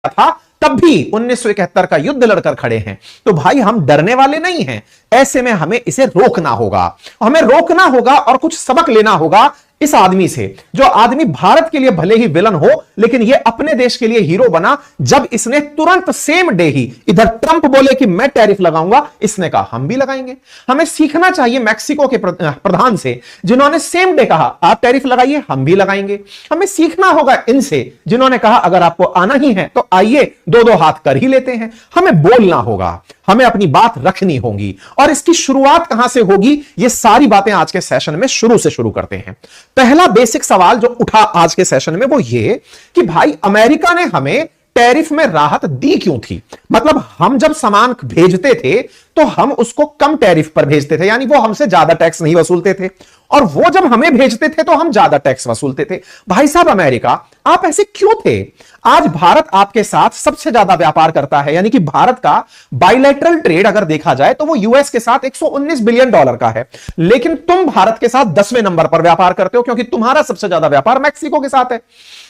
था, तब भी 1971 का युद्ध लड़कर खड़े हैं। तो भाई हम डरने वाले नहीं हैं। ऐसे में हमें इसे रोकना होगा, हमें रोकना होगा और कुछ सबक लेना होगा इस आदमी से, जो आदमी भारत के लिए भले ही विलन हो लेकिन ये अपने देश के लिए हीरो बना, जब इसने तुरंत सेम डे ही इधर ट्रंप बोले कि मैं टैरिफ लगाऊंगा, इसने कहा हम भी लगाएंगे। हमें सीखना चाहिए मैक्सिको के प्रधान से, जिन्होंने सेम डे कहा आप टैरिफ लगाइए हम भी लगाएंगे। हमें सीखना होगा इनसे, जिन्होंने कहा अगर आपको आना ही है तो आइए, दो दो हाथ कर ही लेते हैं। हमें बोलना होगा, हमें अपनी बात रखनी होगी, और इसकी शुरुआत कहां से होगी, ये सारी बातें आज के सेशन में शुरू से शुरू करते हैं। पहला बेसिक सवाल जो उठा आज के सेशन में वो ये कि भाई अमेरिका ने हमें टैरिफ में राहत दी क्यों थी। मतलब हम जब सामान भेजते थे तो हम उसको कम टैरिफ पर भेजते थे, यानी वो हमसे ज्यादा टैक्स नहीं वसूलते थे, और वो जब हमें भेजते थे तो हम ज्यादा टैक्स वसूलते थे। भाई साहब अमेरिका, आप ऐसे क्यों थे? आज भारत आपके साथ सबसे ज्यादा व्यापार करता है, यानी कि भारत का बायलैटरल ट्रेड अगर देखा जाए तो वो यूएस के साथ 119 बिलियन डॉलर का है, लेकिन तुम भारत के साथ 10वें नंबर पर व्यापार करते हो, क्योंकि तुम्हारा सबसे ज्यादा व्यापार मैक्सिको के साथ है।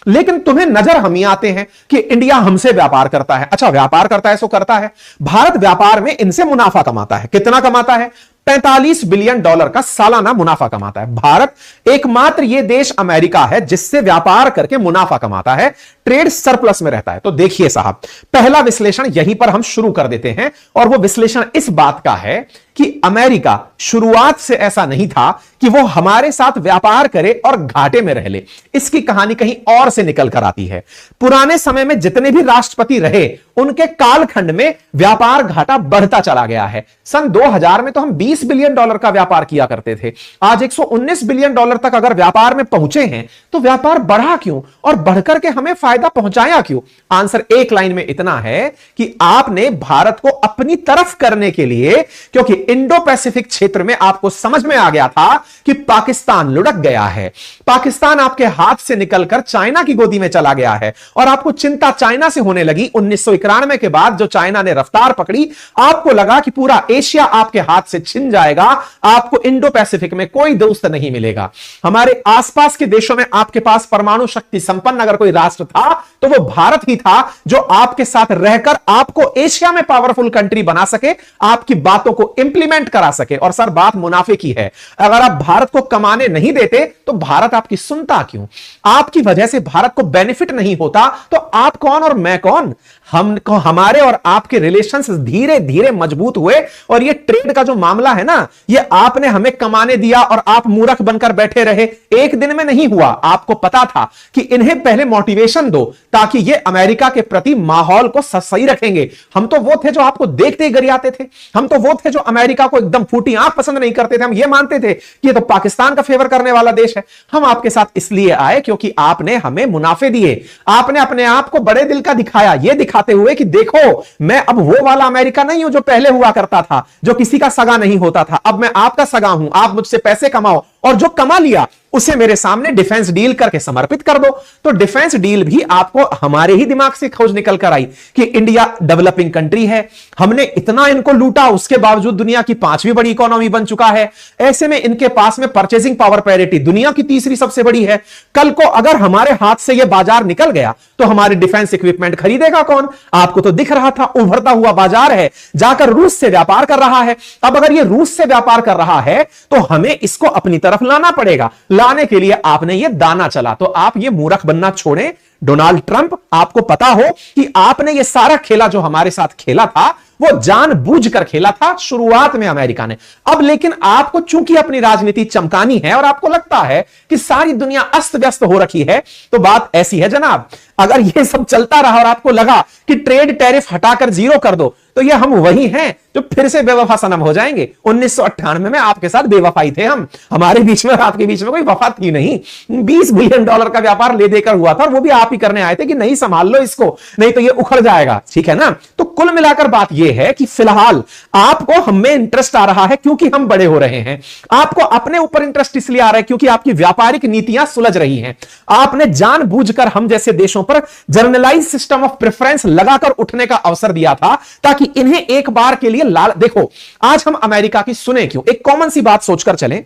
लेकिन तुम्हें नजर हम ही आते हैं कि इंडिया हमसे व्यापार करता है। अच्छा, व्यापार करता है सो करता है, भारत व्यापार में इनसे मुनाफा कमाता है। कितना कमाता है? 45 बिलियन डॉलर का सालाना मुनाफा कमाता है। भारत एकमात्र यह देश अमेरिका है जिससे व्यापार करके मुनाफा कमाता है, ट्रेड सरप्लस में रहता है। तो देखिए साहब, पहला विश्लेषण यहीं पर हम शुरू कर देते हैं, और वो विश्लेषण इस बात का है कि अमेरिका शुरुआत से ऐसा नहीं था कि वो हमारे साथ व्यापार करे और घाटे में रह ले। इसकी कहानी कहीं और से निकल कर आती है। पुराने समय में जितने भी राष्ट्रपति रहे उनके कालखंड में व्यापार घाटा बढ़ता चला गया है। सन 2000 में तो हम 20 बिलियन डॉलर का व्यापार किया करते थे, आज 119 बिलियन डॉलर तक अगर व्यापार में पहुंचे हैं तो व्यापार बढ़ा क्यों और बढ़कर के हमें फायदा पहुंचाया क्यों? आंसर एक लाइन में इतना है कि आपने भारत को अपनी तरफ करने के लिए, क्योंकि इंडो पैसिफिक क्षेत्र में आपको समझ में आ गया था कि पाकिस्तान लुढ़क गया है, पाकिस्तान आपके हाथ से निकलकर चाइना की गोदी में चला गया है, और आपको चिंता चाइना से होने लगी। 1991 के बाद जो चाइना ने रफ्तार पकड़ी, आपको लगा कि पूरा एशिया आपके हाथ से छिन जाएगा, आपको इंडो पैसिफिक में कोई दोस्त नहीं मिलेगा। हमारे आसपास के देशों में आपके पास परमाणु शक्ति संपन्न अगर कोई राष्ट्र था तो वो भारत ही था, जो आपके साथ रहकर आपको एशिया में पावरफुल कंट्री बना सके, आपकी बातों को इंप्लीमेंट करा सके। और सर बात मुनाफे की है, अगर आप भारत को कमाने नहीं देते तो भारत आपकी सुनता क्यों? आपकी वजह से भारत को बेनिफिट नहीं होता तो आप कौन और मैं कौन? हमारे और आपके रिलेशंस धीरे धीरे मजबूत हुए, और ये ट्रेड का जो मामला है ना, ये आपने हमें कमाने दिया और आप मूर्ख बनकर बैठे रहे। एक दिन में नहीं हुआ, आपको पता था कि इन्हें पहले मोटिवेशन दो ताकि ये अमेरिका के प्रति माहौल को सही रखेंगे। हम तो वो थे जो आपको देखते ही गरियाते थे, हम तो वो थे जो अमेरिका को एकदम फूटी आंख पसंद नहीं करते थे। हम ये मानते थे कि ये तो पाकिस्तान का फेवर करने वाला देश है। हम आपके साथ इसलिए आए क्योंकि आपने हमें मुनाफे दिए, आपने अपने आप को बड़े दिल का दिखाया, ये दिखाते हुए कि देखो मैं अब वो वाला अमेरिका नहीं हूं जो पहले हुआ करता था, जो किसी का सगा नहीं होता था। अब मैं आपका सगा हूं, आप मुझसे पैसे कमाओ, और जो कमा लिया उसे मेरे सामने डिफेंस डील करके समर्पित कर दो। तो डिफेंस डील भी आपको हमारे ही दिमाग से खोज निकल कर आई कि इंडिया डेवलपिंग कंट्री है, हमने इतना इनको लूटा, उसके बावजूद दुनिया की 5वीं बड़ी इकोनॉमी बन चुका है। ऐसे में इनके पास में परचेजिंग पावर पैरिटी दुनिया की 3री सबसे बड़ी है। कल को अगर हमारे हाथ से यह बाजार निकल गया तो हमारे डिफेंस इक्विपमेंट खरीदेगा कौन? आपको तो दिख रहा था उभरता हुआ बाजार है, जाकर रूस से व्यापार कर रहा है। अब अगर यह रूस से व्यापार कर रहा है तो हमें इसको अपनी तरफ लाना पड़ेगा। लाने के लिए आपने ये दाना चला, तो आप ये मूर्ख बनना छोड़ें। डोनाल्ड ट्रंप, आपको पता हो कि आपने ये सारा खेला जो हमारे साथ खेला था वो जानबूझकर खेला था शुरुआत में अमेरिका ने। अब लेकिन आपको चूंकि अपनी राजनीति चमकानी है और आपको लगता है कि सारी दुनिया अस्त व्यस्त हो रखी है, तो बात ऐसी है जनाब, अगर ये सब चलता रहा और आपको लगा कि ट्रेड टैरिफ हटाकर 0 कर दो, तो ये हम वही हैं जो फिर से बेवफा सनम हो जाएंगे। 1998 में आपके साथ बेवफाई थे हम, हमारे बीच में आपके बीच में कोई वफा थी नहीं। 20 बिलियन डॉलर का व्यापार ले देकर हुआ था, और वो भी आप ही करने आए थे कि नहीं संभाल लो इसको, नहीं तो ये उखड़ जाएगा। ठीक है ना? तो कुल मिलाकर बात ये है कि फिलहाल आपको हमें इंटरेस्ट आ रहा है क्योंकि हम बड़े हो रहे हैं, आपको अपने ऊपर इंटरेस्ट इसलिए आ रहा है क्योंकि आपकी व्यापारिक नीतियां सुलझ रही हैं। आपने जानबूझकर हम जैसे देशों पर जर्नलाइज सिस्टम ऑफ प्रेफरेंस लगाकर उठने का अवसर दिया था ताकि इन्हें एक बार के लिए देखो, आज हम अमेरिका की सुने क्यों? एक कॉमन सी बात सोचकर चलें।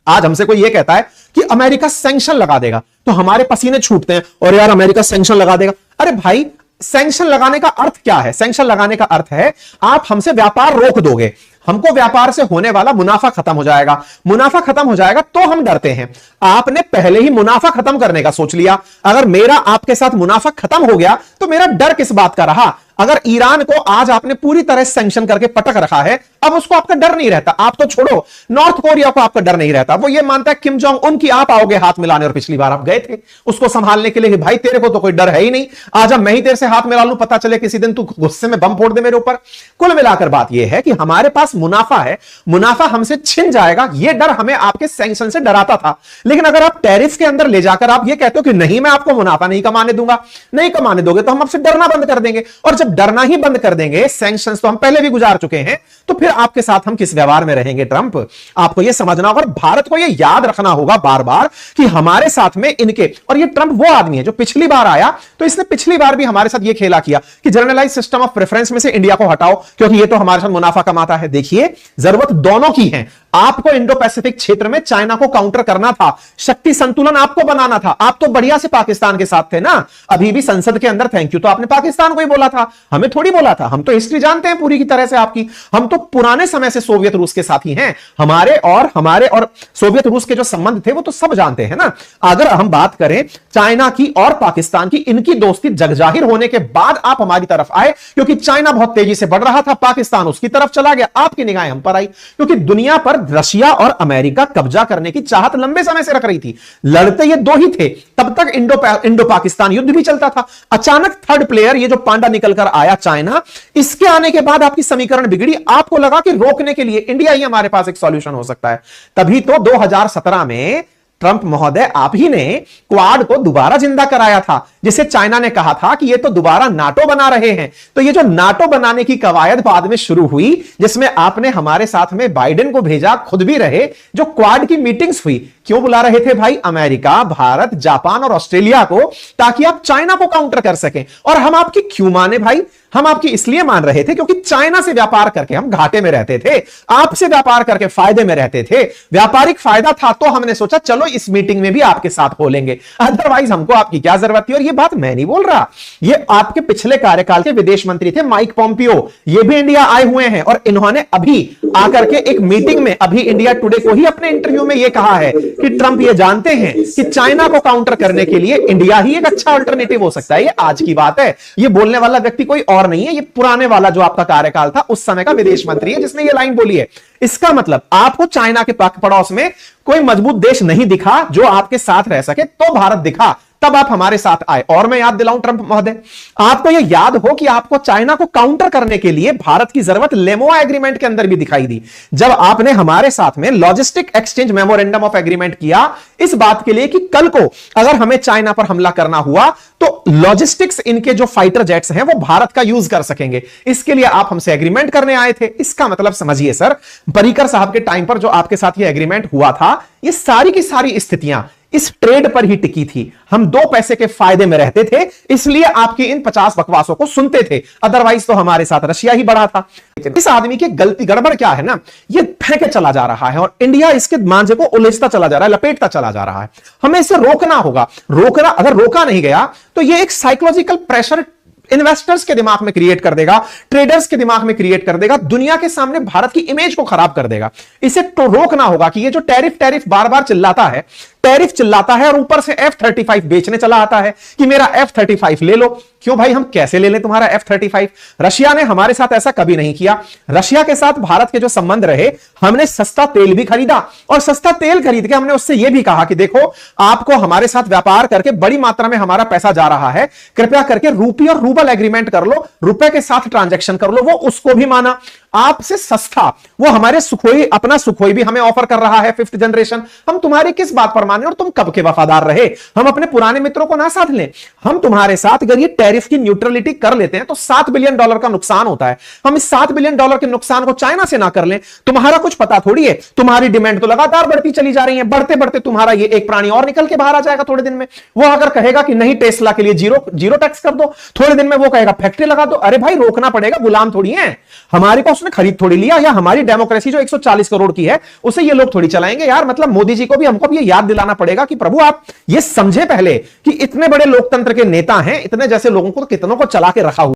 आज हमसे कोई यह कहता है कि अमेरिका सैंक्शन लगा देगा तो हमारे पसीने छूटते हैं, और यार अमेरिका सैंक्शन लगा देगा। अरे भाई, सैंक्शन लगाने का अर्थ क्या है? सैंक्शन लगाने का अर्थ है आप हमसे व्यापार रोक दोगे, हमको व्यापार से होने वाला मुनाफा खत्म हो जाएगा, मुनाफा खत्म हो जाएगा तो हम डरते हैं। आपने पहले ही मुनाफा खत्म करने का सोच लिया। अगर मेरा आपके साथ मुनाफा खत्म हो गया तो मेरा डर किस बात का रहा? अगर ईरान को आज आपने पूरी तरह सैंक्शन करके पटक रखा है, अब उसको आपका डर नहीं रहता। आप तो छोड़ो, नॉर्थ कोरिया को आपका डर नहीं रहता। वो ये मानता है किम जोंग उन की आप आओगे हाथ मिलाने, और पिछली बार आप गए थे उसको संभालने के लिए कि भाई तेरे को तो कोई डर है ही नहीं, आज अब मैं ही तेरे से हाथ मिला लूं, पता चले किसी दिन तू गुस्से में बम फोड़ दे मेरे ऊपर। कुल मिलाकर बात यह है कि हमारे पास मुनाफा है, मुनाफा हमसे छिन जाएगा, यह डर हमें आपके सैंक्शन से डराता था। लेकिन अगर आप टैरिफ के अंदर ले जाकर आप ये कहते हो कि नहीं मैं आपको मुनाफा नहीं कमाने दूंगा, नहीं कमाने दोगे तो हम आपसे डरना बंद कर देंगे। और जब डरना ही बंद कर देंगे, सैंक्शंस तो हम पहले भी गुजार चुके हैं, तो फिर आपके साथ हम किस व्यवहार में रहेंगे? ट्रंप, आपको यह समझना होगा और भारत को यह याद रखना होगा बार बार कि हमारे साथ में इनके, और ये ट्रंप वो आदमी है जो पिछली बार आया तो इसने पिछली बार भी हमारे साथ यह खेला किया कि जनरलाइज सिस्टम ऑफ प्रेफरेंस में से इंडिया को हटाओ क्योंकि ये तो हमारे साथ मुनाफा कमाता है। देखिए, जरूरत दोनों की है। आपको इंडो पैसिफिक क्षेत्र में चाइना को काउंटर करना था, शक्ति संतुलन आपको बनाना था। आप तो बढ़िया से पाकिस्तान के साथ थे ना, अभी भी संसद के अंदर थैंक यू तो आपने पाकिस्तान को ही बोला था, हमें थोड़ी बोला था। हम तो हिस्ट्री जानते हैं पूरी की तरह से आपकी, हम तो पुराने समय से सोवियत रूस के साथ ही हैं। हमारे और सोवियत रूस के जो संबंध थे वो तो सब जानते हैं ना। अगर हम बात करें चाइना की और पाकिस्तान की, इनकी दोस्ती जगजाहिर होने के बाद आप हमारी तरफ आए क्योंकि चाइना बहुत तेजी से बढ़ रहा था, पाकिस्तान उसकी तरफ चला गया, आपकी निगाहें हम पर आई क्योंकि दुनिया पर रशिया और अमेरिका कब्जा करने की चाहत लंबे समय से रख रही थी। लड़ते ये दो ही थे, तब तक इंडो पाकिस्तान युद्ध भी चलता था। अचानक थर्ड प्लेयर ये जो पांडा निकलकर आया चाइना, इसके आने के बाद आपकी समीकरण बिगड़ी। आपको लगा कि रोकने के लिए इंडिया ही हमारे पास एक सॉल्यूशन हो सकता है। तभी तो 2017 में ट्रंप महोदय आप ही ने क्वाड को दोबारा जिंदा कराया था, जिसे चाइना ने कहा था कि ये तो दोबारा नाटो बना रहे हैं। तो ये जो नाटो बनाने की कवायद बाद में शुरू हुई, जिसमें आपने हमारे साथ में बाइडेन को भेजा, खुद भी रहे, जो क्वाड की मीटिंग्स हुई, क्यों बुला रहे थे भाई? अमेरिका, भारत, जापान और ऑस्ट्रेलिया को, ताकि आप चाइना को काउंटर कर सकें। और हम आपकी क्यों माने भाई? हम आपकी इसलिए मान रहे थे क्योंकि चाइना से व्यापार करके हम घाटे में रहते थे, आपसे व्यापार करके फायदे में रहते थे। व्यापारिक फायदा था तो हमने सोचा चलो इस मीटिंग में भी आपके साथ हो लेंगे, अदरवाइज हमको आपकी क्या जरूरत थी। और ये बात मैं नहीं बोल रहा, ये आपके पिछले कार्यकाल के विदेश मंत्री थे माइक पोम्पियो, ये भी इंडिया आए हुए हैं और इन्होंने अभी आकर के एक मीटिंग में, अभी इंडिया टुडे को ही अपने इंटरव्यू में यह कहा है कि ट्रंप ये जानते हैं कि चाइना को काउंटर करने के लिए इंडिया ही एक अच्छा अल्टरनेटिव हो सकता है। ये आज की बात है, ये बोलने वाला व्यक्ति कोई और नहीं है, ये पुराने वाला जो आपका कार्यकाल था उस समय का विदेश मंत्री है जिसने ये लाइन बोली है। इसका मतलब आपको चाइना के पड़ोस में कोई मजबूत देश नहीं दिखा जो आपके साथ रह सके, तो भारत दिखा, तब आप हमारे साथ आए। और मैं याद दिलाऊं ट्रंप महोदय, आपको यह याद हो कि आपको चाइना को काउंटर करने के लिए भारत की जरूरत लेमोआ एग्रीमेंट के अंदर भी दिखाई दी, जब आपने हमारे साथ में logistic exchange memorandum of agreement किया, इस बात के लिए कि कल को अगर हमें चाइना पर हमला करना हुआ तो लॉजिस्टिक्स, इनके जो फाइटर जेट्स हैं वो भारत का यूज कर सकेंगे। इसके लिए आप हमसे एग्रीमेंट करने आए थे। इसका मतलब समझिए सर, पर्रिकर साहब के टाइम पर जो आपके साथ ये एग्रीमेंट हुआ था, ये सारी की सारी स्थितियां इस ट्रेड पर ही टिकी थी। हम दो पैसे के फायदे में रहते थे, इसलिए आपकी इन 50 बकवासों को सुनते थे, अदरवाइज तो हमारे साथ रशिया ही बढ़ा था। इस आदमी की गलती गड़बड़ क्या है ना, ये फेंके चला जा रहा है और इंडिया इसके मांझे को उलझता चला जा रहा है, लपेटता चला जा रहा है। हमें इसे रोकना होगा। रोकना, अगर रोका नहीं गया तो ये एक साइकोलॉजिकल प्रेशर इन्वेस्टर्स के दिमाग में क्रिएट कर देगा, ट्रेडर्स के दिमाग में क्रिएट कर देगा, दुनिया के सामने भारत की इमेज को खराब कर देगा। इसे तो रोकना होगा कि ये जो टैरिफ बार बार चिल्लाता है, टैरिफ चिल्लाता है और ऊपर से F-35 बेचने चला आता है कि मेरा F-35 ले लो। क्यों भाई, हम कैसे ले लें तुम्हारा F-35? रशिया ने हमारे साथ ऐसा कभी नहीं किया। रशिया के साथ भारत के जो संबंध रहे, हमने सस्ता तेल भी खरीदा और सस्ता तेल खरीद के हमने उससे यह भी कहा कि देखो, आपको हमारे साथ व्यापार करके बड़ी मात्रा में हमारा पैसा जा रहा है, कृपया करके रूपी और रूबल एग्रीमेंट कर लो, रुपए के साथ ट्रांजैक्शन कर लो। वो उसको भी माना, आपसे सस्ता वो हमारे सुखोई, अपना सुखोई भी हमें ऑफर कर रहा है 5th जनरेशन। हम तुम्हारी किस बात पर माने और तुम कब के वफादार रहे? हम अपने पुराने मित्रों को ना साथ लें। हम तुम्हारे साथ अगर ये टैरिफ की न्यूट्रलिटी कर लेते हैं तो $7 बिलियन का नुकसान होता है। हम इस $7 बिलियन के नुकसान को चाइना से ना कर लें, तुम्हारा कुछ पता थोड़ी है। तुम्हारी डिमांड तो लगातार बढ़ती चली जा रही है, बढ़ते बढ़ते तुम्हारा ये एक प्राणी और निकल के बाहर आ जाएगा थोड़े दिन में। वो अगर कहेगा कि नहीं टेस्ला के लिए जीरो टैक्स कर दो, थोड़े दिन में वो कहेगा फैक्ट्री लगा दो। अरे भाई, रोकना पड़ेगा, गुलाम थोड़ी है। हमारे पास उसने खरीद थोड़ी लिया, या हमारी डेमोक्रेसी जो 140 करोड़ की है उसे ये लोग थोड़ी चलाएंगे यार। मतलब मोदी जी को भी, हमको भी ये याद दिलाना पड़ेगा कि प्रभु आप ये समझे पहले कि इतने बड़े लोकतंत्र के नेता हैं, इतने जैसे लोगों को कितनों को चला के रखा हुआ